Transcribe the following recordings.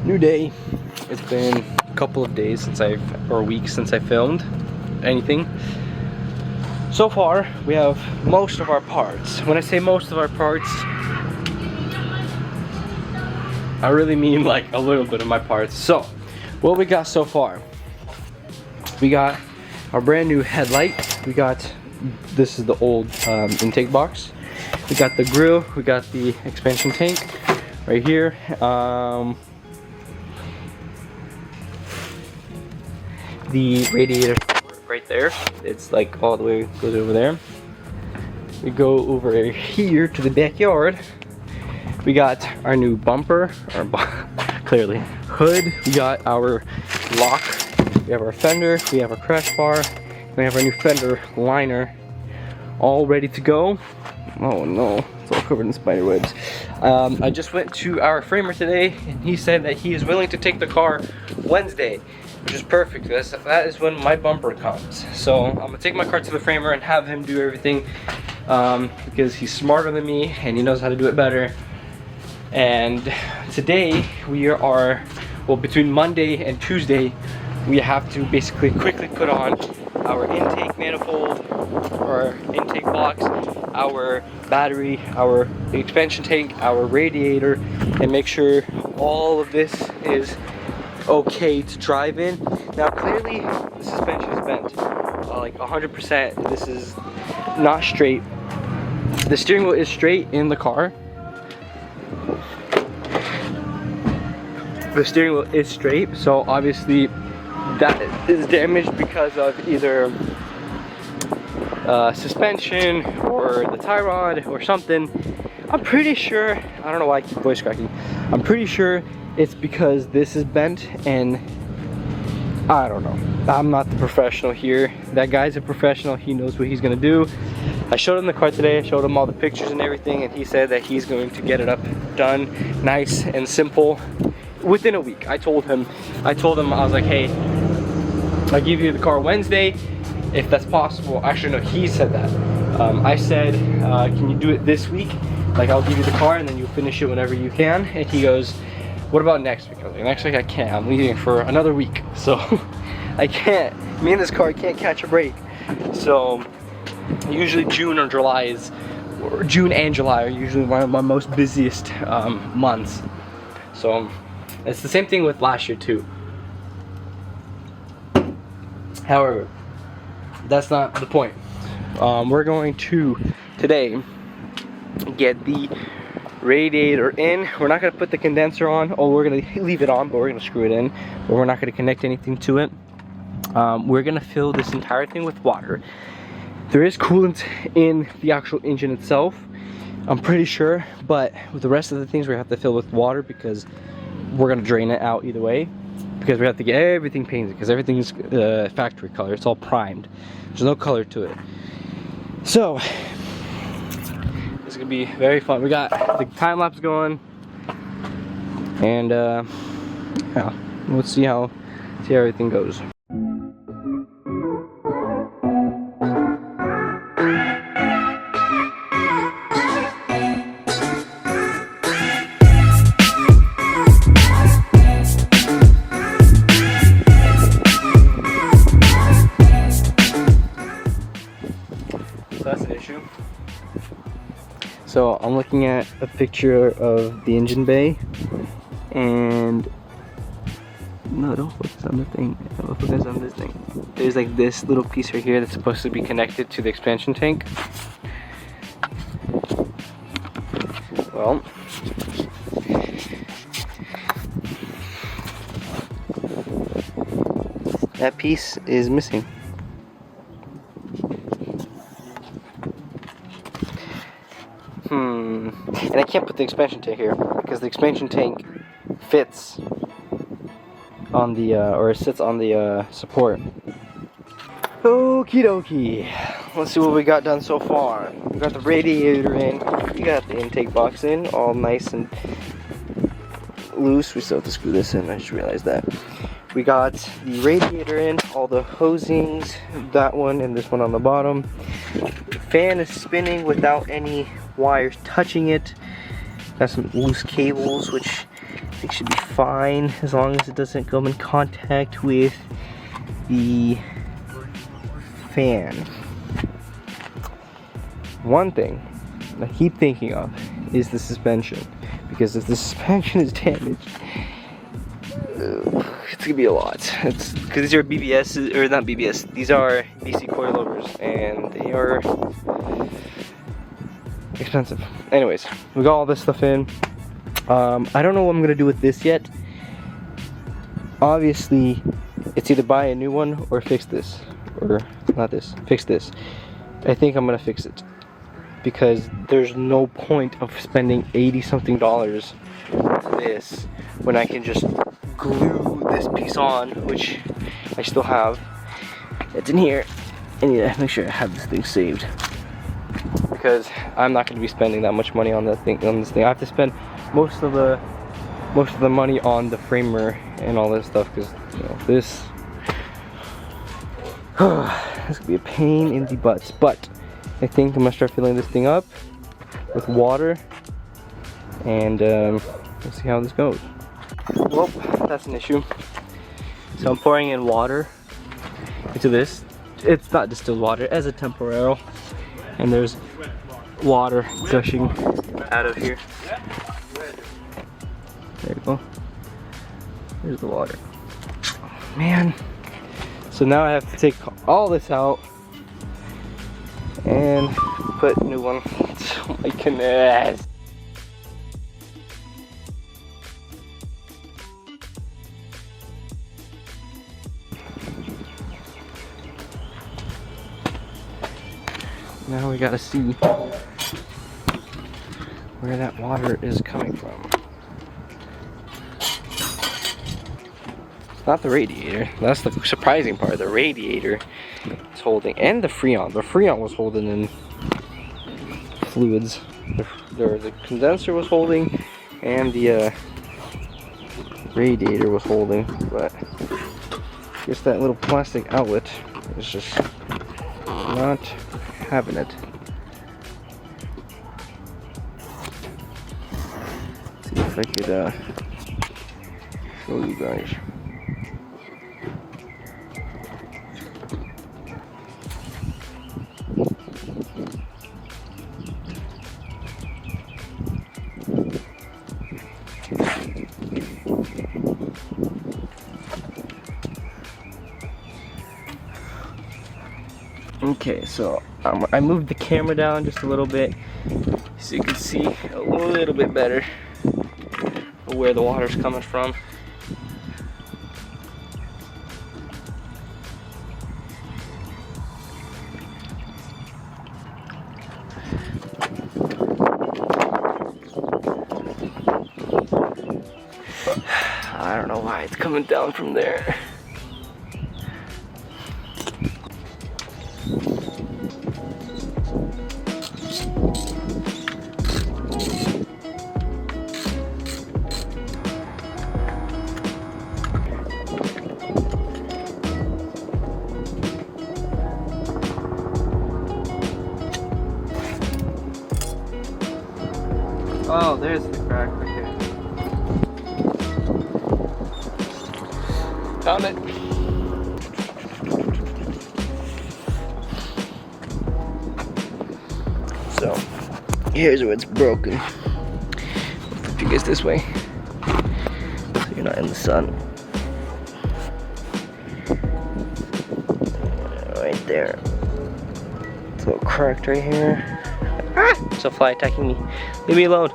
New day. It's been a couple of days since or weeks since I filmed anything. So far, we have most of our parts. When I say most of our parts, I really mean like a little bit of my parts. So, what we got so far? We got our brand new headlight. We got, this is the old intake box. We got the grill. We got the expansion tank right here. The radiator right there. It's like all the way goes over there. We go over here to the backyard. We got our new bumper, or clearly hood. We got our lock. We have our fender. We have our crash bar. We have our new fender liner, all ready to go. Oh no, it's all covered in spider webs. I just went to our framer today, and he said that he is willing to take the car Wednesday, which is perfect. That is when my bumper comes. So I'm gonna take my car to the framer and have him do everything because he's smarter than me and he knows how to do it better. And today we are, well, between Monday and Tuesday, we have to basically quickly put on our intake manifold, our intake box, our battery, our expansion tank, our radiator, and make sure all of this is okay to drive in. Now clearly the suspension is bent, like 100%. This is not straight. The steering wheel is straight in the car. The steering wheel is straight, so obviously that is damaged because of either suspension or the tie rod or something. I'm pretty sure, I don't know why I keep voice cracking. I'm pretty sure it's because this is bent, and I don't know. I'm not the professional here. That guy's a professional. He knows what he's gonna do. I showed him the car today. I showed him all the pictures and everything, and he said that he's going to get it up, done, nice and simple within a week. I told him, I was like, hey, I'll give you the car Wednesday if that's possible. Actually, no, he said that. I said, can you do it this week? Like, I'll give you the car and then you finish it whenever you can. And he goes, what about next week? I was like, next week I can't. I'm leaving for another week. So I can't. Me and this car can't catch a break. So usually June and July are usually one of my most busiest months. So it's the same thing with last year too. However, that's not the point. We're going to today get the radiator in. We're not going to put the condenser on. Oh, we're going to leave it on, but we're going to screw it in. But we're not going to connect anything to it. We're going to fill this entire thing with water. There is coolant in the actual engine itself, I'm pretty sure, but with the rest of the things we have to fill with water because we're going to drain it out either way, because we have to get everything painted because everything is factory color. It's all primed. There's no color to it. So it's gonna be very fun. We got the time lapse going, and yeah, let's see how everything goes. That's an issue. So I'm looking at a picture of the engine bay, and no, don't focus on the thing. Don't focus on this thing. There's like this little piece right here that's supposed to be connected to the expansion tank. Well, that piece is missing. And I can't put the expansion tank here because the expansion tank fits on the or sits on the support. Okie dokie. Let's see what we got done so far. We got the radiator in. We got the intake box in, all nice and loose. We still have to screw this in. I just realized that. We got the radiator in, all the hosings, that one and this one on the bottom. The fan is spinning without any wires touching it. Got some loose cables, which think should be fine as long as it doesn't come in contact with the fan. One thing I keep thinking of is the suspension, because if the suspension is damaged, it's gonna be a lot. It's because these are BBS, or not BBS, these are BC coilovers, and they are expensive. Anyways, we got all this stuff in. I don't know what I'm gonna do with this yet. Obviously, it's either buy a new one or fix this, or not this, fix this. I think I'm gonna fix it, because there's no point of spending $80 something to this when I can just glue this piece on, which I still have. It's in here. I need to make sure I have this thing saved, because I'm not going to be spending that much money on that thing. On this thing, I have to spend most of the money on the framer and all this stuff, because you know, this this could be a pain in the butts. But I think I'm gonna start filling this thing up with water, and we'll see how this goes. Well, that's an issue. So I'm pouring in water into this. It's not distilled water, as a temporero, and there's water gushing out of here. There you go. There's the water. Man. So now I have to take all this out and put new one. Oh my goodness. Now we gotta see where that water is coming from. It's not the radiator. That's the surprising part. The radiator is holding, and the Freon. The Freon was holding in fluids. The condenser was holding, and the radiator was holding. But just that little plastic outlet is just not having it. Let's see if I could show you guys. Okay, so I moved the camera down just a little bit so you can see a little bit better where the water's coming from. I don't know why it's coming down from there. Oh, there's the crack right here. Found it. So, here's where it's broken. Put you guys this way, so you're not in the sun. Right there. It's a little cracked right here. Ah! There's a fly attacking me. Leave me alone.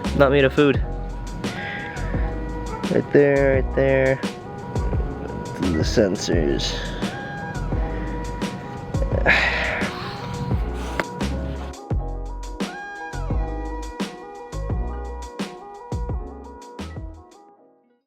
I'm not made of food. Right there, right there. To the sensors.